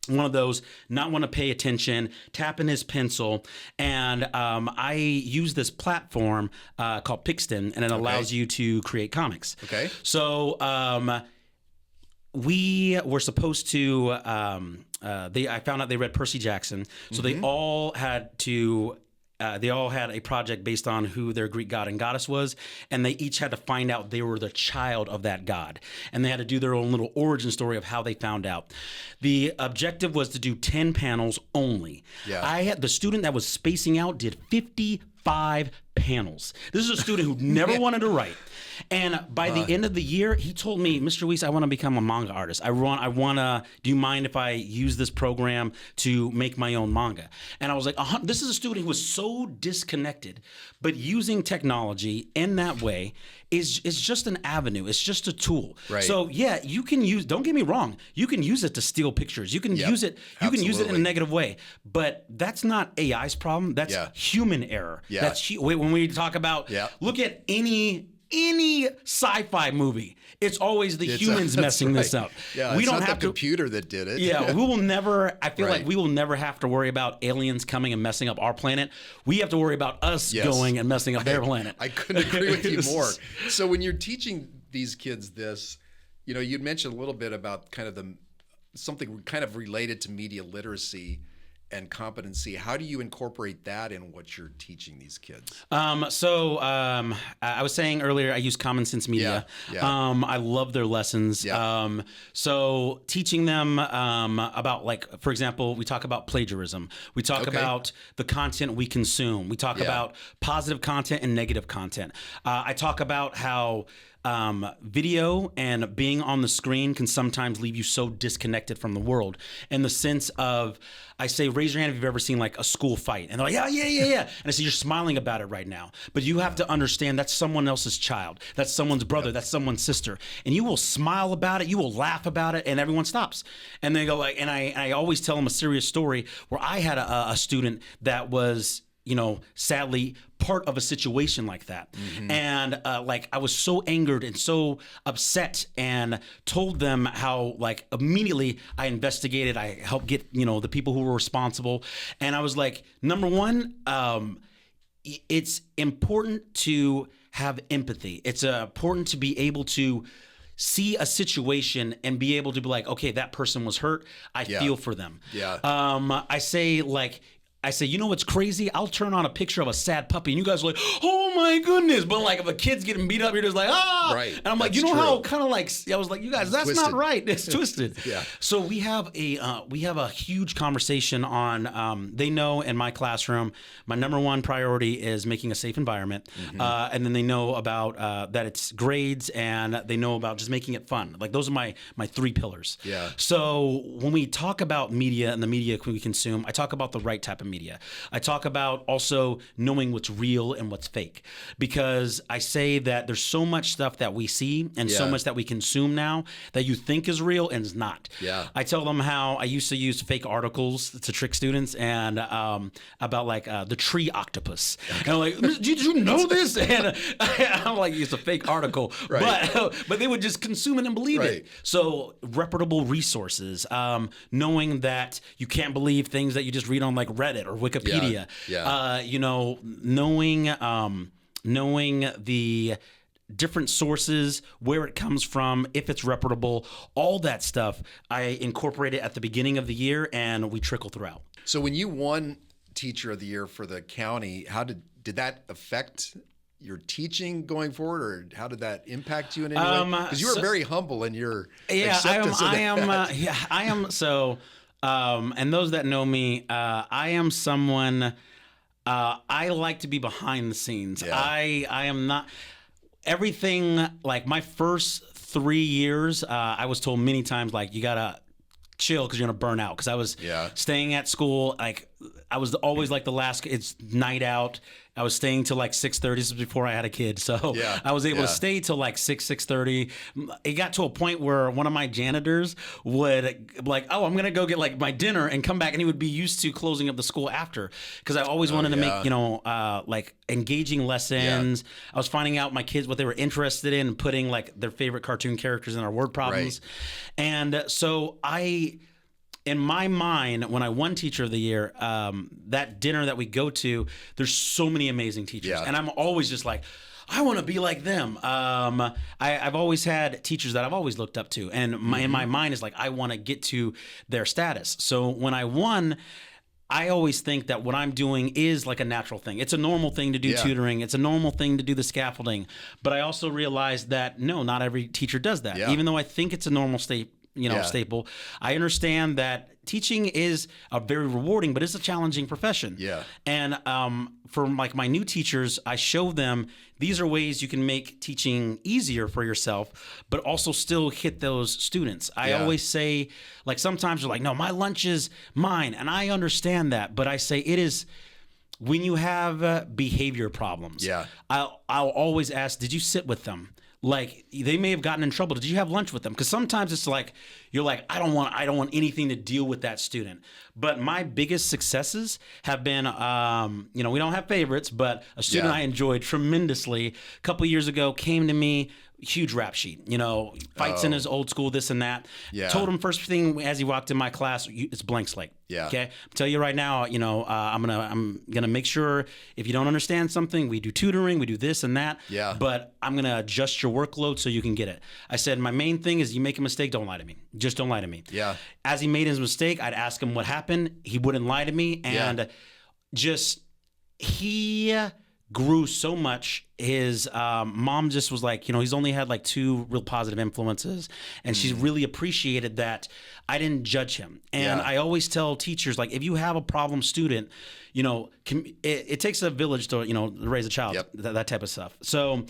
one of those not want to pay attention, tapping his pencil, and I use this platform called Pixton, and it allows you to create comics. So we were supposed to. I found out they read Percy Jackson, so they all had to. They all had a project based on who their Greek god and goddess was, and they each had to find out they were the child of that god. And they had to do their own little origin story of how they found out. The objective was to do 10 panels only. I had the student that was spacing out did 55 panels. This is a student who never wanted to write. And by the end of the year, he told me, Mr. Weiss, I want to become a manga artist. I want to, do you mind if I use this program to make my own manga? And I was like, this is a student who was so disconnected, but using technology in that way is just an avenue. It's just a tool. So you can use, don't get me wrong, you can use it to steal pictures. You can use it, can use it in a negative way, but that's not AI's problem. That's human error. That's when we talk about, look at any sci-fi movie, it's always the humans messing this up. We don't have the computer that did it. We will never. I feel like we will never have to worry about aliens coming and messing up our planet. We have to worry about us going and messing up their planet. I couldn't agree with you more. So when you're teaching these kids this? You know, you'd mentioned a little bit about kind of something kind of related to media literacy and competency. How do you incorporate that in what you're teaching these kids? I was saying earlier, I use Common Sense Media. I love their lessons. So teaching them about, like, for example, we talk about plagiarism. We talk about the content we consume. We talk about positive content and negative content. I talk about how video and being on the screen can sometimes leave you so disconnected from the world, in the sense of, I say, raise your hand if you've ever seen like a school fight, and they're like, yeah. And I say, you're smiling about it right now, but you have to understand that's someone else's child, that's someone's brother, that's someone's sister, and you will smile about it, you will laugh about it, and everyone stops. And they go like, and I always tell them a serious story where I had a student that was, you know, sadly part of a situation like that. And like, I was so angered and so upset, and told them how, like, immediately I investigated, I helped get, you know, the people who were responsible. And I was like, number one, it's important to have empathy. It's important to be able to see a situation and be able to be like, okay, that person was hurt, I feel for them. I say, you know what's crazy? I'll turn on a picture of a sad puppy, and you guys are like, oh my goodness. But like, if a kid's getting beat up, you're just like, ah. Right. And I'm like, you know how kind of like, I was like, you guys, that's twisted. not right. It's twisted. Yeah. So we have a huge conversation on, they know in my classroom, my number one priority is making a safe environment. And then they know about that it's grades, and they know about just making it fun. Like, those are my three pillars. Yeah. So when we talk about media and the media we consume, I talk about the right type of media. I talk about also knowing what's real and what's fake, because I say that there's so much stuff that we see and so much that we consume now that you think is real and is not. I tell them how I used to use fake articles to trick students, and about like the tree octopus. And I'm like, did you know this? And I'm like, it's a fake article, but they would just consume it and believe it. So reputable resources, knowing that you can't believe things that you just read on like Reddit or Wikipedia. You know, knowing the different sources, where it comes from, if it's reputable, all that stuff, I incorporate it at the beginning of the year, and we trickle throughout. So when you won Teacher of the Year for the county, how did that affect your teaching going forward, or how did that impact you in any way? Because you were very humble in your acceptance of that. I am. So, and those that know me, I am someone, I like to be behind the scenes. I am not everything. Like, my first 3 years, I was told many times, like, you gotta chill because you're gonna burn out. Because I was staying at school, like, I was always like the last. It's night out. I was staying till like 6:30. This was before I had a kid, so I was able to stay till like 6:30. It got to a point where one of my janitors would like, oh, I'm gonna go get like my dinner and come back, and he would be used to closing up the school after, because I always wanted to make, you know, like engaging lessons. I was finding out my kids what they were interested in, and putting like their favorite cartoon characters in our word problems, and so in my mind, when I won Teacher of the Year, that dinner that we go to, there's so many amazing teachers. And I'm always just like, I want to be like them. I've always had teachers that I've always looked up to. And in my mind is like, I want to get to their status. So when I won, I always think that what I'm doing is like a natural thing. It's a normal thing to do tutoring. It's a normal thing to do the scaffolding. But I also realize that, no, not every teacher does that. Even though I think it's a normal staple. I understand that teaching is a very rewarding, but it's a challenging profession. And for like my new teachers, I show them these are ways you can make teaching easier for yourself, but also still hit those students. I always say, like, sometimes you're like, no, my lunch is mine. And I understand that, but I say it is. When you have behavior problems, I'll always ask, did you sit with them? Like, they may have gotten in trouble. Did you have lunch with them? Because sometimes it's like, you're like, I don't want anything to deal with that student. But my biggest successes have been, we don't have favorites, but a student I enjoyed tremendously a couple years ago came to me, huge rap sheet, fights in his old school, this and that. Yeah. Told him first thing as he walked in my class, it's blank slate. Yeah. Okay. I'll tell you right now, I'm gonna make sure if you don't understand something, we do tutoring, we do this and that. Yeah. But I'm gonna adjust your workload so you can get it. I said my main thing is you make a mistake, don't lie to me. Just don't lie to me. Yeah. As he made his mistake, I'd ask him what happened. He wouldn't lie to me, and he grew so much. His mom just was like, he's only had like 2 real positive influences, and she's really appreciated that I didn't judge him. And I always tell teachers, like, if you have a problem student, it takes a village to raise a child. Yep. That type of stuff. So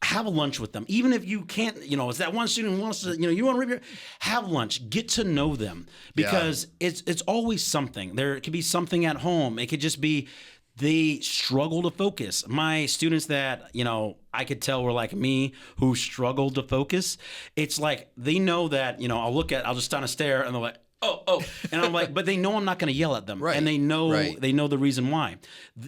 have a lunch with them, even if you can't. It's that one student who wants to. You want to have lunch, get to know them, because it's always something. There could be something at home. It could just be they struggle to focus. My students that, I could tell were like me, who struggled to focus. It's like they know that, I'll just kind of stare, and they're like, oh. And I'm like, but they know I'm not going to yell at them. Right. And they know the reason why.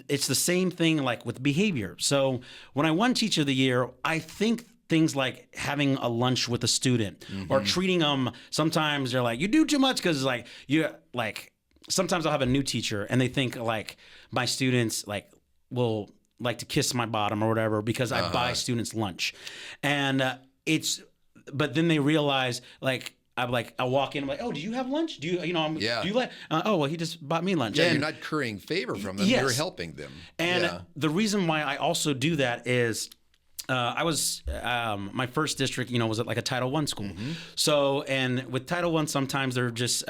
It's the same thing like with behavior. So when I won Teacher of the Year, I think things like having a lunch with a student or treating them, sometimes they're like, you do too much, because like you're like, sometimes I'll have a new teacher and they think like my students like will like to kiss my bottom or whatever because I buy students lunch. And but then they realize like, I'll walk in, I'm like, oh, do you have lunch? Do you, do you like, oh, well, he just bought me lunch. Yeah, and you're not currying favor from them. Yes. You're helping them. And the reason why I also do that is I was my first district, was at like a Title I school. So, and with Title I, sometimes they're just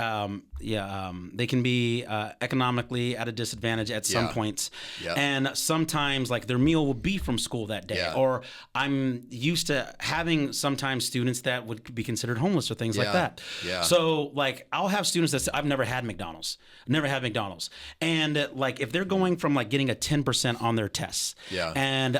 they can be economically at a disadvantage at some points, and sometimes like their meal will be from school that day, or I'm used to having sometimes students that would be considered homeless or things like that. So like I'll have students that say, I've never had McDonald's, and like if they're going from like getting a 10% on their tests, and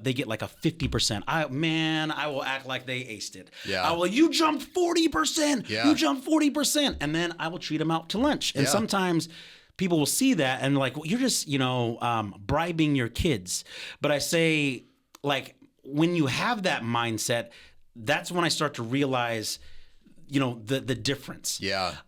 they get like a 50%. I will act like they aced it. I will, you jumped 40%. You jumped 40%. And then I will treat them out to lunch. And sometimes people will see that and like, well, you're just, bribing your kids. But I say, like, when you have that mindset, that's when I start to realize the difference.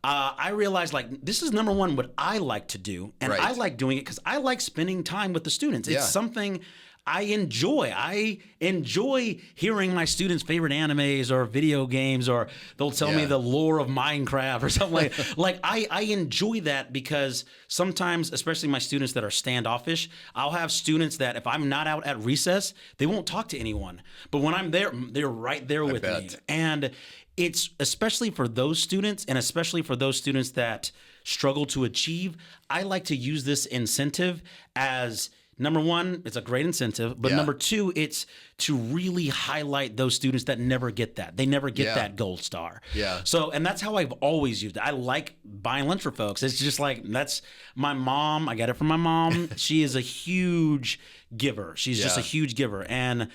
I realized like this is number one what I like to do, and I like doing it because I like spending time with the students. It's something I enjoy. I enjoy hearing my students' favorite animes or video games, or they'll tell me the lore of Minecraft or something like I enjoy that because sometimes, especially my students that are standoffish, I'll have students that if I'm not out at recess, they won't talk to anyone. But when I'm there, they're right there with me. And it's especially for those students, and especially for those students that struggle to achieve, I like to use this incentive as number one, it's a great incentive, but number two, it's to really highlight those students that never get that. They never get that gold star. So, and that's how I've always used it. I like buying lunch for folks. It's just like, that's my mom. I got it from my mom. She is a huge giver. She's just a huge giver. And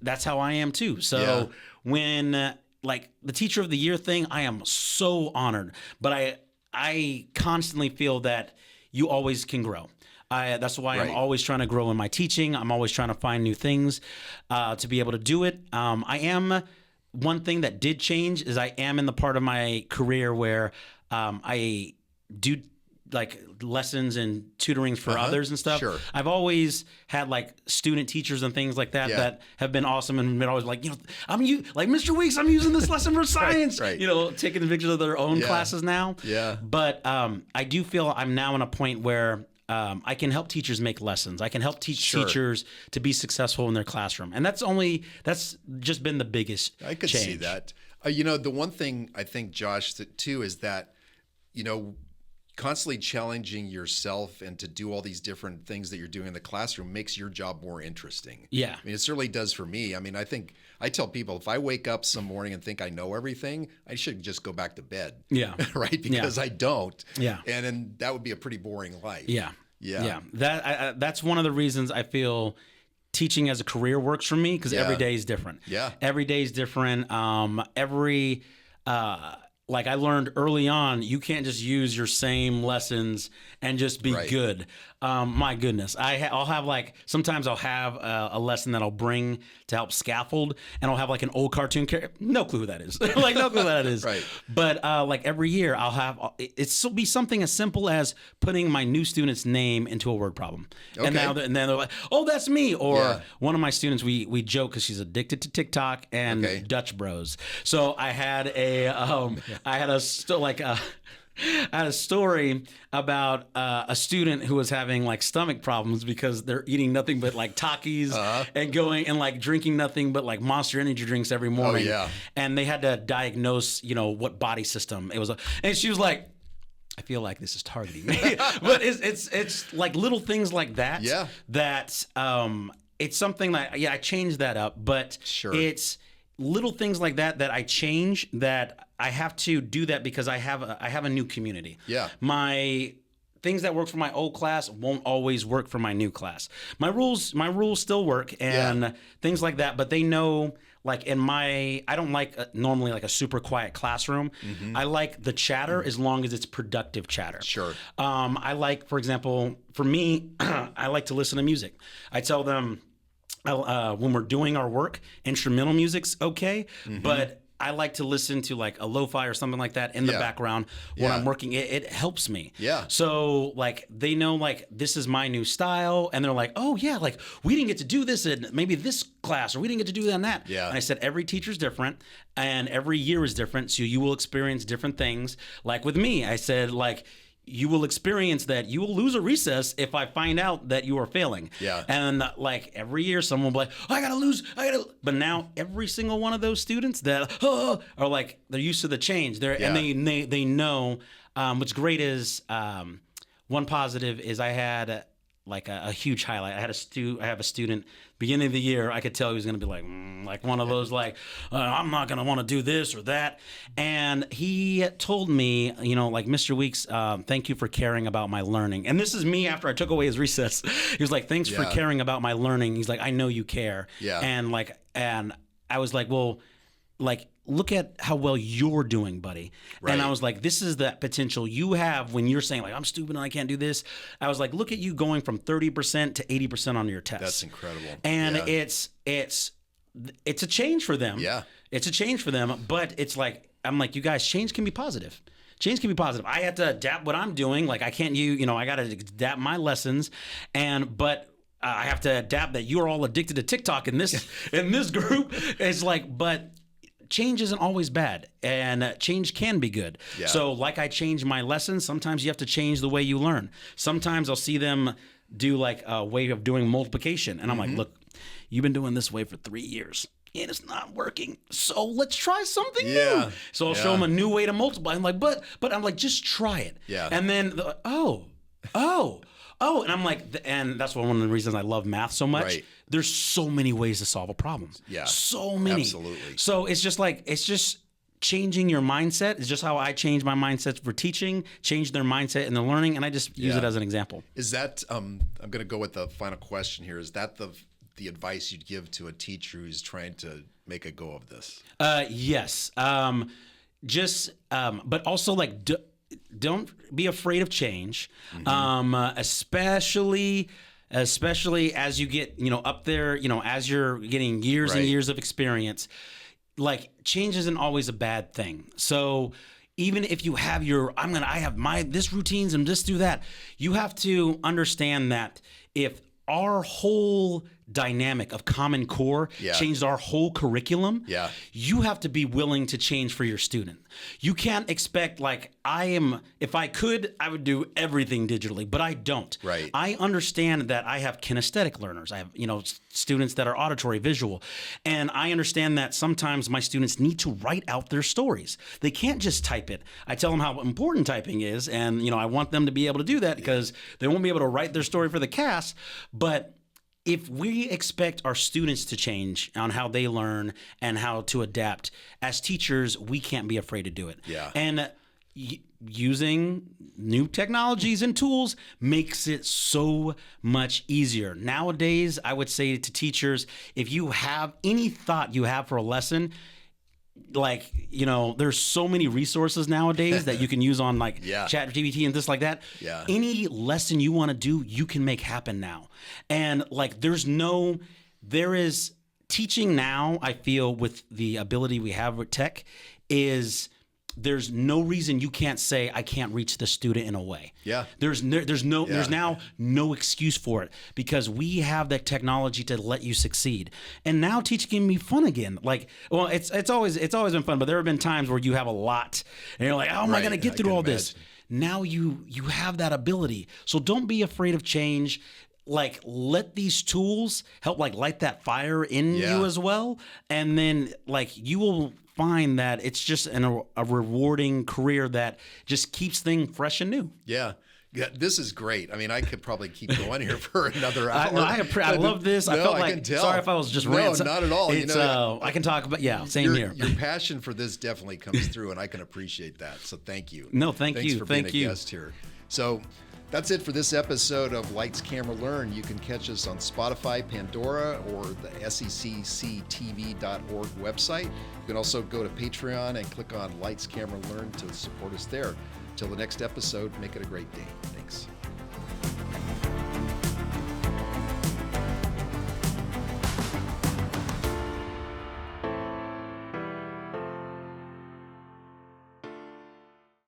that's how I am too. So when like the Teacher of the Year thing, I am so honored, but I constantly feel that you always can grow. That's why I'm always trying to grow in my teaching. I'm always trying to find new things to be able to do it. One thing that did change is I am in the part of my career where I do like lessons and tutorings for others and stuff. I've always had like student teachers and things like that that have been awesome and been always like, like Mr. Weeks, I'm using this lesson for science, taking pictures of their own classes now. But I do feel I'm now in a point where I can help teachers make lessons. I can help teach teachers to be successful in their classroom. And that's just been the biggest I could change. see that. The one thing I think, Josh, too, is that, constantly challenging yourself and to do all these different things that you're doing in the classroom makes your job more interesting. I mean, it certainly does for me. I mean, I think I tell people if I wake up some morning and think I know everything, I should just go back to bed. Right? Because I don't. And then that would be a pretty boring life. That's one of the reasons I feel teaching as a career works for me, because every day is different. Every day is different. like I learned early on, you can't just use your same lessons and just be good. My goodness, I'll have like, sometimes I'll have a lesson that I'll bring to help scaffold, and I'll have like an old cartoon character. No clue who that is. Like no clue who that is. Right. But like every year I'll have, it'll be something as simple as putting my new student's name into a word problem. Okay. And then they're like, oh, that's me. Or one of my students, we joke because she's addicted to TikTok and Dutch Bros. So I had I had a story about a student who was having like stomach problems because they're eating nothing but like Takis and going and like drinking nothing but like Monster Energy drinks every morning. Oh, yeah. And they had to diagnose, what body system it was. And she was like, I feel like this is targeting me. But it's like little things like that. Yeah. That it's something that I changed that up, but it's little things like that I change, that I have to do that because I have a new community. Yeah. My things that work for my old class won't always work for my new class. My rules still work and things like that, but they know, like I don't like normally like a super quiet classroom. Mm-hmm. I like the chatter as long as it's productive chatter. Sure. I like, for example, for me, I like to listen to music. I tell them, when we're doing our work, instrumental music's okay, but I like to listen to like a lo-fi or something like that in the background when I'm working. It helps me. Yeah. So like they know like this is my new style, and they're like, oh yeah, like we didn't get to do this in maybe this class, or we didn't get to do that and that. Yeah. And I said every teacher's different, and every year is different, so you will experience different things. Like with me, I said like, you will experience that you will lose a recess if I find out that you are failing. Yeah. And like every year someone will be like, but now every single one of those students that are like, they're used to the change. And they know, what's great is, one positive is I had like a huge highlight. I have a student beginning of the year. I could tell he was going to be like one of those like I'm not going to want to do this or that. And he told me, like Mr. Weeks, thank you for caring about my learning. And this is me after I took away his recess. He was like, thanks for caring about my learning. He's like, I know you care. Yeah. And I was like, well, like, look at how well you're doing, buddy. Right. And I was like, this is that potential you have when you're saying like, I'm stupid and I can't do this. I was like, look at you going from 30% to 80% on your tests. That's incredible. And it's a change for them. Yeah. It's a change for them, but it's like, I'm like, you guys, change can be positive. Change can be positive. I have to adapt what I'm doing. Like I can't, I got to adapt my lessons, but I have to adapt that you're all addicted to TikTok in this group. It's like, but change isn't always bad, and change can be good. Yeah. So like I change my lessons, sometimes you have to change the way you learn. Sometimes I'll see them do like a way of doing multiplication, and I'm like, look, you've been doing this way for 3 years and it's not working, so let's try something new. So I'll show them a new way to multiply. I'm like, but I'm like, just try it. Yeah. And then they're like, oh, and I'm like, and that's one of the reasons I love math so much. Right. There's so many ways to solve a problem. Yeah. So many. Absolutely. So it's just changing your mindset. It's just how I change my mindset for teaching, change their mindset in the learning, and I just use it as an example. Is that, I'm going to go with the final question here. Is that the advice you'd give to a teacher who's trying to make a go of this? Yes. But also like, don't be afraid of change, especially as you get, up there, as you're getting years and years of experience. Like change isn't always a bad thing. So even if you have I have this routines and this do that, you have to understand that if our whole dynamic of Common Core changed our whole curriculum, you have to be willing to change for your student. You can't expect if I could, I would do everything digitally, but I don't. Right. I understand that I have kinesthetic learners. I have, students that are auditory, visual. And I understand that sometimes my students need to write out their stories. They can't just type it. I tell them how important typing is, and I want them to be able to do that because they won't be able to write their story for the cast. But if we expect our students to change on how they learn and how to adapt, as teachers, we can't be afraid to do it. Yeah. And using new technologies and tools makes it so much easier. Nowadays, I would say to teachers, if you have any thought you have for a lesson, like, you know, there's so many resources nowadays that you can use on like ChatGPT and this like that. Yeah. Any lesson you want to do, you can make happen now. And like, there is teaching now, I feel, with the ability we have with tech, is there's no reason you can't say I can't reach the student in a way. Yeah. There's now no excuse for it, because we have that technology to let you succeed. And now teaching can be fun again. Like, well, it's always been fun, but there have been times where you have a lot and you're like, how am I going to get through all this? Now you have that ability. So don't be afraid of change. Like, let these tools help like light that fire in you as well. And then like you will find that it's just a rewarding career that just keeps things fresh and new. Yeah. Yeah, this is great. I mean, I could probably keep going here for another hour. I love this. I felt like, sorry if I was just ranting. No, not at all. It's, I can talk about, same here. Your passion for this definitely comes through, and I can appreciate that. So thank you. No, thanks for being a guest here. So that's it for this episode of Lights, Camera, Learn. You can catch us on Spotify, Pandora, or the secctv.org website. You can also go to Patreon and click on Lights, Camera, Learn to support us there. Till the next episode, make it a great day. Thanks.